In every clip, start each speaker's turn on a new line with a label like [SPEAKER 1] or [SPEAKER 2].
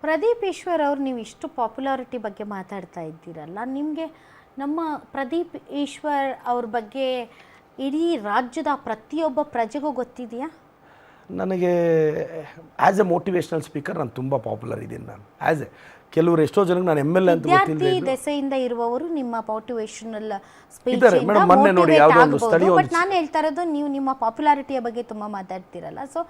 [SPEAKER 1] ಪ್ರದೀಪ್ ಈಶ್ವರ್ ಅವ್ರು ನೀವು ಇಷ್ಟು ಪಾಪ್ಯುಲಾರಿಟಿ ಬಗ್ಗೆ ಮಾತಾಡ್ತಾ ಇದ್ದೀರಲ್ಲ, ನಿಮಗೆ ನಮ್ಮ ಪ್ರದೀಪ್ ಈಶ್ವರ್ ಅವ್ರ ಬಗ್ಗೆ ಇಡೀ ರಾಜ್ಯದ ಪ್ರತಿಯೊಬ್ಬ ಪ್ರಜೆಗೂ ಗೊತ್ತಿದೆಯಾ?
[SPEAKER 2] ನನಗೆ ಆ್ಯಸ್ ಎ ಮೋಟಿವೇಶ್ನಲ್ ಸ್ಪೀಕರ್ ನಾನು ತುಂಬ ಪಾಪ್ಯುಲರ್ ಇದ್ದೀನಿ. ನಾನು ಆ್ಯಸ್ ಎ ಕೆಲವರು ಎಷ್ಟೋ ಜನಕ್ಕೆ ನಾನು ಎಮ್ ಎಲ್ ಎ ಅಂತ ಗೊತ್ತಿಲ್ಲ.
[SPEAKER 1] ದೆಸೆಯಿಂದ ಇರುವವರು ನಿಮ್ಮ ಮೋಟಿವೇಶನಲ್ ಬಟ್ ನಾನು ಹೇಳ್ತಾ ಇರೋದು ನೀವು ನಿಮ್ಮ ಪಾಪ್ಯುಲಾರಿಟಿಯ ಬಗ್ಗೆ ತುಂಬ ಮಾತಾಡ್ತೀರಲ್ಲ, ಸೊ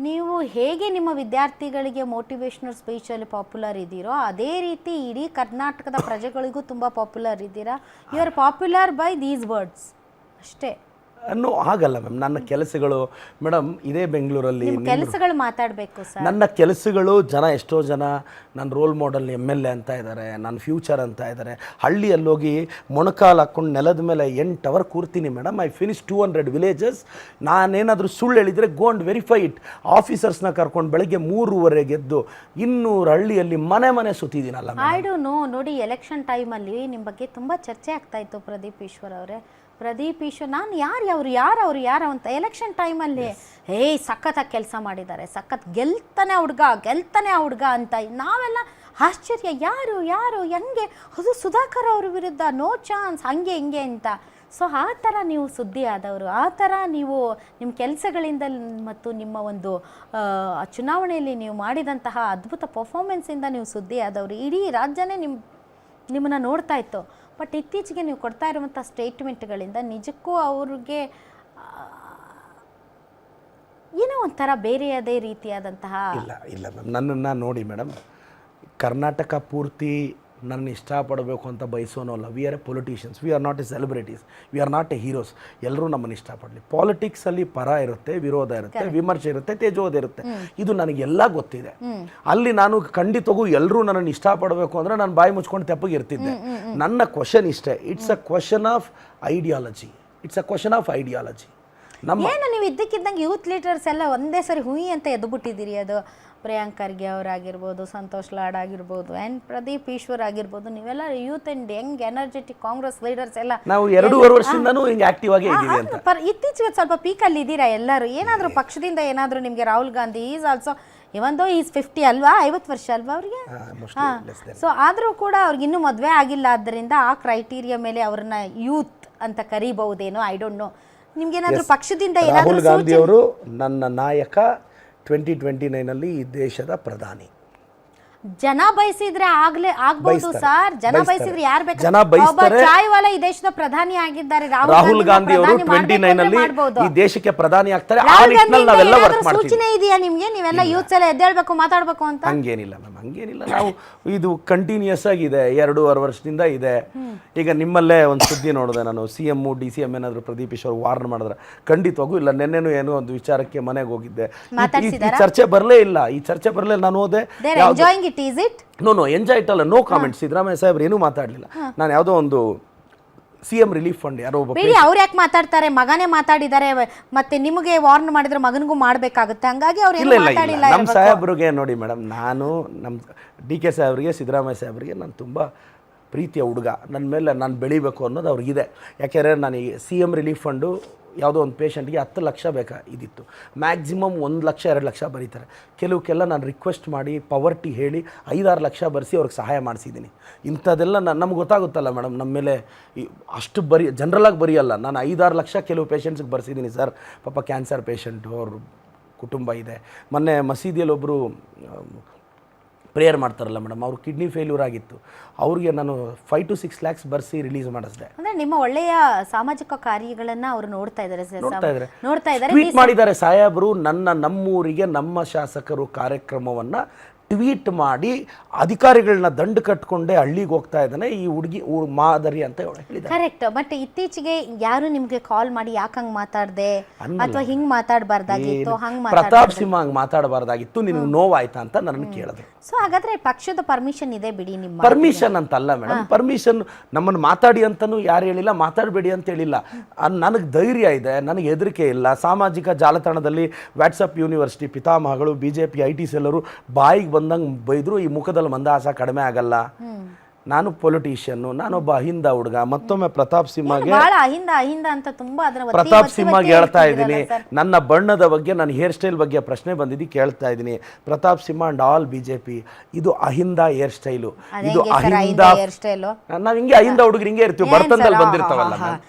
[SPEAKER 1] ನೀವು ಹೇಗೆ ನಿಮ್ಮ ವಿದ್ಯಾರ್ಥಿಗಳಿಗೆ ಮೋಟಿವೇಶ್ನಲ್ ಸ್ಪೀಚಲ್ಲಿ ಪಾಪ್ಯುಲರ್ ಇದ್ದೀರೋ ಅದೇ ರೀತಿ ಇಡೀ ಕರ್ನಾಟಕದ ಪ್ರಜೆಗಳಿಗೂ ತುಂಬ ಪಾಪ್ಯುಲರ್ ಇದ್ದೀರಾ. You are popular by these words ಅಷ್ಟೇ.
[SPEAKER 2] ಅನ್ನೋ ಆಗಲ್ಲ ಮ್ಯಾಮ್. ನನ್ನ ಕೆಲಸಗಳು ಮೇಡಮ್ ಇದೇ ಬೆಂಗಳೂರಲ್ಲಿ
[SPEAKER 1] ಕೆಲಸಗಳು ಮಾತಾಡಬೇಕು ಸರ್.
[SPEAKER 2] ನನ್ನ ಕೆಲಸಗಳು ಎಷ್ಟೋ ಜನ ನನ್ನ role model M L A ಅಂತ ಇದ್ದಾರೆ, ನನ್ನ ಫ್ಯೂಚರ್ ಅಂತ ಇದ್ದಾರೆ. ಹಳ್ಳಿಯಲ್ಲಿ ಹೋಗಿ ಮೊಣಕಾಲು ಹಾಕ್ಕೊಂಡು ನೆಲದ ಮೇಲೆ 8 ಅವರ್ ಕೂರ್ತೀನಿ ಮೇಡಮ್. I finish 200 villages. ನಾನೇನಾದರೂ ಸುಳ್ಳು ಹೇಳಿದರೆ ಗೋ ಅಂಡ್ ವೆರಿಫೈ ಇಟ್. ಆಫೀಸರ್ಸ್ನ ಕರ್ಕೊಂಡು ಬೆಳಗ್ಗೆ 3:30 ಎದ್ದು 200 ಹಳ್ಳಿಯಲ್ಲಿ ಮನೆ ಸುತ್ತಿದ್ದೀನಲ್ಲ.
[SPEAKER 1] I don't know. ನೋಡಿ, ಎಲೆಕ್ಷನ್ ಟೈಮಲ್ಲಿ ನಿಮ್ಮ ಬಗ್ಗೆ ತುಂಬ ಚರ್ಚೆ ಆಗ್ತಾ ಇತ್ತು ಪ್ರದೀಪ್ ಈಶ್ವರ್ ಅವರೇ. ಪ್ರದೀಪ್ ಈಶ್ವರ್ ನಾನು ಯಾರು ಅಂತ ಎಲೆಕ್ಷನ್ ಟೈಮಲ್ಲಿ ಸಖತ್ತಾಗಿ ಕೆಲಸ ಮಾಡಿದ್ದಾರೆ, ಸಖತ್ ಗೆಲ್ತಾನೆ ಹುಡುಗ ಅಂತ ನಾವೆಲ್ಲ ಆಶ್ಚರ್ಯ, ಯಾರು ಹೆಂಗೆ, ಅದು ಸುಧಾಕರ್ ಅವ್ರ ವಿರುದ್ಧ ನೋ ಚಾನ್ಸ್, ಹಿಂಗೆ ಅಂತ. ಸೊ ಆ ಥರ ನೀವು ಸುದ್ದಿ ಆದವರು, ಆ ಥರ ನೀವು ನಿಮ್ಮ ಕೆಲಸಗಳಿಂದ ಮತ್ತು ನಿಮ್ಮ ಒಂದು ಚುನಾವಣೆಯಲ್ಲಿ ನೀವು ಮಾಡಿದಂತಹ ಅದ್ಭುತ ಪರ್ಫಾರ್ಮೆನ್ಸಿಂದ ನೀವು ಸುದ್ದಿ ಆದವರು. ಇಡೀ ರಾಜ್ಯನೇ ನಿಮ್ಮನ್ನು ನೋಡ್ತಾ ಇತ್ತು. ಬಟ್ ಇತ್ತೀಚೆಗೆ ನೀವು ಕೊಡ್ತಾ ಇರುವಂಥ ಸ್ಟೇಟ್ಮೆಂಟ್ಗಳಿಂದ ನಿಜಕ್ಕೂ ಅವ್ರಿಗೆ ಏನೋ ಒಂಥರ ಬೇರೆಯದೇ ರೀತಿಯಾದಂತಹ
[SPEAKER 2] ಇಲ್ಲ ಮ್ಯಾಮ್. ನನ್ನನ್ನು ನೋಡಿ ಮೇಡಮ್, ಕರ್ನಾಟಕ ಪೂರ್ತಿ ನನ್ನ ಇಷ್ಟಪಡಬೇಕು ಅಂತ ಬಯಸೋನಲ್ಲ. We are a politicians, we are not a celebrities, we are not a heroes. ಎಲ್ಲರೂ ನಮ್ಮನ್ನು ಇಷ್ಟಪಡಲಿ. ಪಾಲಿಟಿಕ್ಸಲ್ಲಿ ಪರ ಇರುತ್ತೆ, ವಿರೋಧ ಇರುತ್ತೆ, ವಿಮರ್ಶೆ ಇರುತ್ತೆ, ತೇಜೋಧ ಇರುತ್ತೆ. ಇದು ನನಗೆಲ್ಲ ಗೊತ್ತಿದೆ. ಅಲ್ಲಿ ನಾನು ಖಂಡಿತಗೂ ಎಲ್ಲರೂ ನನ್ನನ್ನು ಇಷ್ಟಪಡಬೇಕು ಅಂದರೆ ನಾನು ಬಾಯಿ ಮುಚ್ಕೊಂಡು ತೆಪ್ಪಗೆ ಇರ್ತಿದ್ದೆ. ನನ್ನ ಕ್ವಶನ್ ಇಷ್ಟೇ, it's a question of ideology.
[SPEAKER 1] ಏನು ನೀವು ಇದ್ದಕ್ಕಿದ್ದಂಗೆ ಯೂತ್ ಲೀಡರ್ಸ್ ಎಲ್ಲ ಒಂದೇ ಸರಿ ಹುಯಿ ಅಂತ ಎದ್ದುಬಿಟ್ಟಿದ್ದೀರಿ. ಅದು ಪ್ರಿಯಾಂಕ್ ಖರ್ಗೆ ಅವರಾಗಿರ್ಬೋದು, ಸಂತೋಷ್ ಲಾಡ್ ಆಗಿರ್ಬೋದು, ಆ್ಯಂಡ್ ಪ್ರದೀಪ್ ಈಶ್ವರ್ ಆಗಿರ್ಬೋದು, ನೀವೆಲ್ಲ youth and Young energetic Congress leaders ಎಲ್ಲ
[SPEAKER 2] ನಾವು 2.5 ವರ್ಷದಿಂದನೂ ಹಿಂಗೆ ಆಕ್ಟಿವ್ ಆಗಿ ಇದ್ದೀವಿ ಅಂತ.
[SPEAKER 1] ಇತ್ತೀಚೆಗೆ ಸ್ವಲ್ಪ ಪೀಕಲ್ಲಿ ಇದ್ದೀರಾ ಎಲ್ಲರೂ. ಏನಾದರೂ ಪಕ್ಷದಿಂದ ಏನಾದರೂ ನಿಮಗೆ ರಾಹುಲ್ ಗಾಂಧಿ ಈಸ್ ಆಲ್ಸೋ ಇವನ್ ದೋ ಈಸ್ 50 ಅಲ್ವಾ, 50 ವರ್ಷ ಅಲ್ವಾ ಅವ್ರಿಗೆ? ಸೊ ಆದರೂ ಕೂಡ ಅವ್ರಿಗೆ ಇನ್ನೂ ಮದುವೆ ಆಗಿಲ್ಲ. ಆದ್ದರಿಂದ ಆ ಕ್ರೈಟೀರಿಯಾ ಮೇಲೆ ಅವ್ರನ್ನ ಯೂತ್ ಅಂತ ಕರಿಬಹುದೇನೋ, ಐ ಡೋಂಟ್ ನೋ. ನಿಮ್ಗೇನಾದರೂ ಪಕ್ಷದಿಂದ
[SPEAKER 2] ರಾಹುಲ್ ಗಾಂಧಿ ಅವರು ನನ್ನ ನಾಯಕ, 2029 ಈ ದೇಶದ ಪ್ರಧಾನಿ.
[SPEAKER 1] ಜನ ಬಯಸಿದ್ರೆ ಆಗ್ಬಹುದು ಸರ್. ಜನ ಬಯಸಿದ್ರೆ ಯಾರು ಬೇಕು? ಚಾಯ್ವಾಲ ಈ ದೇಶದ ಪ್ರಧಾನಿ ಆಗಿದ್ದಾರೆ.
[SPEAKER 2] ರಾಹುಲ್ ಗಾಂಧಿ ಅವರು 29 ಈ ದೇಶಕ್ಕೆ ಪ್ರಧಾನಿ ಆಗ್ತಾರೆ. ಆ ನಿಟ್ಟಿನಲ್ಲಿ ನಾವೆಲ್ಲ ವರ್ಕ್ ಮಾಡ್ತೀವಿ.
[SPEAKER 1] ಸೂಚನೆ ಇದೆಯಾ ನಿಮಗೆ? ನೀವೆಲ್ಲ ಯೂತ್ಸ್ ಎಲ್ಲ ಎದ್ದೇಳಬೇಕು, ಮಾತಾಡಬೇಕು ಅಂತ?
[SPEAKER 2] ಹಂಗೇನಿಲ್ಲ ಮ್ಯಾಮ್, ಹಂಗೇನಿಲ್ಲ. ನಾವು ಇದು ಕಂಟಿನ್ಯೂಸ್ ಆಗಿದೆ, 2.5 ವರ್ಷದಿಂದ ಇದೆ. ಈಗ ನಿಮ್ಮಲ್ಲೇ ಒಂದು ಸುದ್ದಿ ನೋಡಿದೆ ನಾನು, CM DCM ಏನಾದ್ರು ಪ್ರದೀಪ್ ಈಶ್ವರ್ ವಾರ್ನ್ ಮಾಡಿದ್ರೆ ಖಂಡಿತವಾಗೂ ಇಲ್ಲ. ನೆನ್ನೆನೂ ಏನೋ ಒಂದು ವಿಚಾರಕ್ಕೆ ಮನೆಗೆ ಹೋಗಿದ್ದೆ, ಈ ಚರ್ಚೆ ಬರಲೇ ಇಲ್ಲ. ನಾನು ಹೋದೆ,
[SPEAKER 1] is it?
[SPEAKER 2] No, enjoy it ಅಲ್ಲ, ನೋ ಕಾಮೆಂಟ್ಸ್. ಸಿದ್ದರಾಮಯ್ಯ ಸಾಹೇಬ್ರು ಏನೂ ಮಾತಾಡಲಿಲ್ಲ. ನಾನು ಯಾವುದೋ ಒಂದು CM ರಿಲೀಫ್ ಫಂಡ್ ಯಾರೋ ಒಬ್ಬ
[SPEAKER 1] ಬೇರೆ ಅವ್ರು ಯಾಕೆ ಮಾತಾಡ್ತಾರೆ? ಮಗನೇ ಮಾತಾಡಿದ್ದಾರೆ, ಮತ್ತೆ ನಿಮಗೆ ವಾರ್ನ್ ಮಾಡಿದ್ರೆ ಮಗನಿಗೂ ಮಾಡಬೇಕಾಗುತ್ತೆ. ಹಂಗಾಗಿ ಅವ್ರು ಏನು ಮಾತಾಡಿಲ್ಲ.
[SPEAKER 2] ನಮ್ಮ ಸಾಹೇಬ್ರಿಗೆ ನೋಡಿ ಮೇಡಮ್, ನಾನು ನಮ್ಮ DK ಸಾಹೇಬ್ರಿಗೆ, ಸಿದ್ದರಾಮಯ್ಯ ಸಾಹೇಬ್ರಿಗೆ ನಾನು ತುಂಬ ಪ್ರೀತಿಯ ಹುಡುಗ. ನನ್ನ ಮೇಲೆ ನಾನು ಬೆಳಿಬೇಕು ಅನ್ನೋದು ಅವ್ರಿಗಿದೆ. ಯಾಕೆಂದರೆ ನಾನು ಈ CM ರಿಲೀಫ್ ಫಂಡು ಯಾವುದೋ ಒಂದು ಪೇಷಂಟ್ಗೆ 10 ಲಕ್ಷ ಇದಿತ್ತು. ಮ್ಯಾಕ್ಸಿಮಮ್ 1 ಲಕ್ಷ 2 ಲಕ್ಷ ಬರೀತಾರೆ. ಕೆಲವಕ್ಕೆಲ್ಲ ನಾನು ರಿಕ್ವೆಸ್ಟ್ ಮಾಡಿ ಪವರ್ಟಿ ಹೇಳಿ 5-6 ಲಕ್ಷ ಬರೆಸಿ ಅವ್ರಿಗೆ ಸಹಾಯ ಮಾಡಿಸಿದ್ದೀನಿ. ಇಂಥದ್ದೆಲ್ಲ ನಮ್ಗೆ ಗೊತ್ತಾಗುತ್ತಲ್ಲ ಮೇಡಮ್, ನಮ್ಮ ಮೇಲೆ ಅಷ್ಟು ಜನರಲಾಗಿ ಬರೆಯಲ್ಲ. ನಾನು 5-6 ಲಕ್ಷ ಕೆಲವು ಪೇಷಂಟ್ಸ್ಗೆ ಬರ್ಸಿದ್ದೀನಿ ಸರ್. ಪಾಪ ಕ್ಯಾನ್ಸರ್ ಪೇಷಂಟು, ಅವ್ರ ಕುಟುಂಬ ಇದೆ. ಮೊನ್ನೆ ಮಸೀದಿಯಲ್ಲಿ ಒಬ್ಬರು ಪ್ರೇಯರ್ ಮಾಡ್ತಾರಲ್ಲ ಮೇಡಮ್, ಅವ್ರು ಕಿಡ್ನಿ ಫೇಲ್ಯೂರ್ ಆಗಿತ್ತು. ಅವ್ರಿಗೆ ನಾನು 5 to 6 lakhs ಬರ್ಸಿ ರಿಲೀಸ್ ಮಾಡಿಸಿದೆ.
[SPEAKER 1] ಅಂದ್ರೆ ನಿಮ್ಮ ಒಳ್ಳೆಯ ಸಾಮಾಜಿಕ ಕಾರ್ಯಗಳನ್ನ ಅವರು ನೋಡ್ತಾ ಇದ್ದಾರೆ.
[SPEAKER 2] ಟ್ವೀಟ್ ಮಾಡಿದ್ದಾರೆ ಸಾಹೇಬರು, ನಮ್ಮೂರಿಗೆ ನಮ್ಮ ಶಾಸಕರು ಕಾರ್ಯಕ್ರಮವನ್ನ ಟ್ವೀಟ್ ಮಾಡಿ ಅಧಿಕಾರಿಗಳನ್ನ ದಂಡ ಕಟ್ಕೊಂಡೆ ಹಳ್ಳಿಗೆ ಹೋಗ್ತಾ ಇದ್ದಾನೆ ಈ ಹುಡುಗಿ ಮಾದರಿ ಅಂತ ಹೇಳಿದ್ದಾರೆ.
[SPEAKER 1] ಕರೆಕ್ಟ್. ಬಟ್ ಇತ್ತೀಚೆಗೆ ಯಾರು ನಿಮ್ಗೆ ಕಾಲ್ ಮಾಡಿ ಯಾಕೆ ಹಂಗೆ ಮಾತಾಡ್ದೆ ಅಥವಾ ಹಿಂಗೆ ಮಾತಾಡಬಾರ್ದಾಗಿತ್ತು,
[SPEAKER 2] ಪ್ರತಾಪ್ ಸಿಂಹ ಹಂಗೆ ಮಾತಾಡಬಾರ್ದಾಗಿತ್ತು, ನಿನ್ಗೆ ನೋವಾಯ್ತಾ ಅಂತ ನನ್ನ ಕೇಳಿದ್ರು.
[SPEAKER 1] ಸೊ ಹಾಗಾದ್ರೆ ಪಕ್ಷದ ಪರ್ಮಿಷನ್ ಇದೆ ಬಿಡಿ. ನಿಮ್ಮ
[SPEAKER 2] ಪರ್ಮಿಷನ್ ಅಂತಲ್ಲ ಮೇಡಮ್, ಪರ್ಮಿಷನ್ ನಮ್ಮನ್ನು ಮಾತಾಡಿ ಅಂತನೂ ಯಾರು ಹೇಳಿಲ್ಲ, ಮಾತಾಡಬೇಡಿ ಅಂತ ಹೇಳಿಲ್ಲ. ನನಗೆ ಧೈರ್ಯ ಇದೆ, ನನಗೆ ಹೆದರಿಕೆ ಇಲ್ಲ. ಸಾಮಾಜಿಕ ಜಾಲತಾಣದಲ್ಲಿ WhatsApp university ಪಿತಾಮಹಗಳು, BJP IT seller ಬಾಯಿಗೆ ಬಂದಂಗೆ ಬೈದ್ರು, ಈ ಮುಖದಲ್ಲಿ ಮಂದಹಾಸ ಕಡಿಮೆ ಆಗಲ್ಲ. ನಾನು ಪೊಲಿಟಿಷಿಯನ್ನು, ನಾನೊಬ್ಬ ಅಹಿಂದ ಹುಡುಗ. ಮತ್ತೊಮ್ಮೆ ಪ್ರತಾಪ್ ಸಿಂಹಗೆ
[SPEAKER 1] ಬಹಳ ಅಹಿಂದ ಅಂತ ತುಂಬಾ ಅದರ
[SPEAKER 2] ಪ್ರತಾಪ್ ಸಿಂಹಗೆ ಹೇಳ್ತಾ ಇದ್ದೀನಿ, ನನ್ನ ಬಣ್ಣದ ಬಗ್ಗೆ, ನನ್ನ ಹೇರ್ ಸ್ಟೈಲ್ ಬಗ್ಗೆ ಪ್ರಶ್ನೆ ಬಂದಿದ್ದು ಕೇಳ್ತಾ ಇದ್ದೀನಿ. Pratap Simha and all BJP, ಇದು ಅಹಿಂದ ಹೇರ್ ಸ್ಟೈಲು, ಇದು ಅಹಿಂದ.
[SPEAKER 1] ಹೇರ್ ಸ್ಟೈಲು
[SPEAKER 2] ನಾವ್ ಹಿಂಗೆ ಅಹಿಂದ ಹುಡುಗರು ಹಿಂಗೆ ಇರ್ತೀವಿ, ಬರ್ತನದಲ್ಲಿ ಬಂದಿರ್ತಾವಲ್ಲ.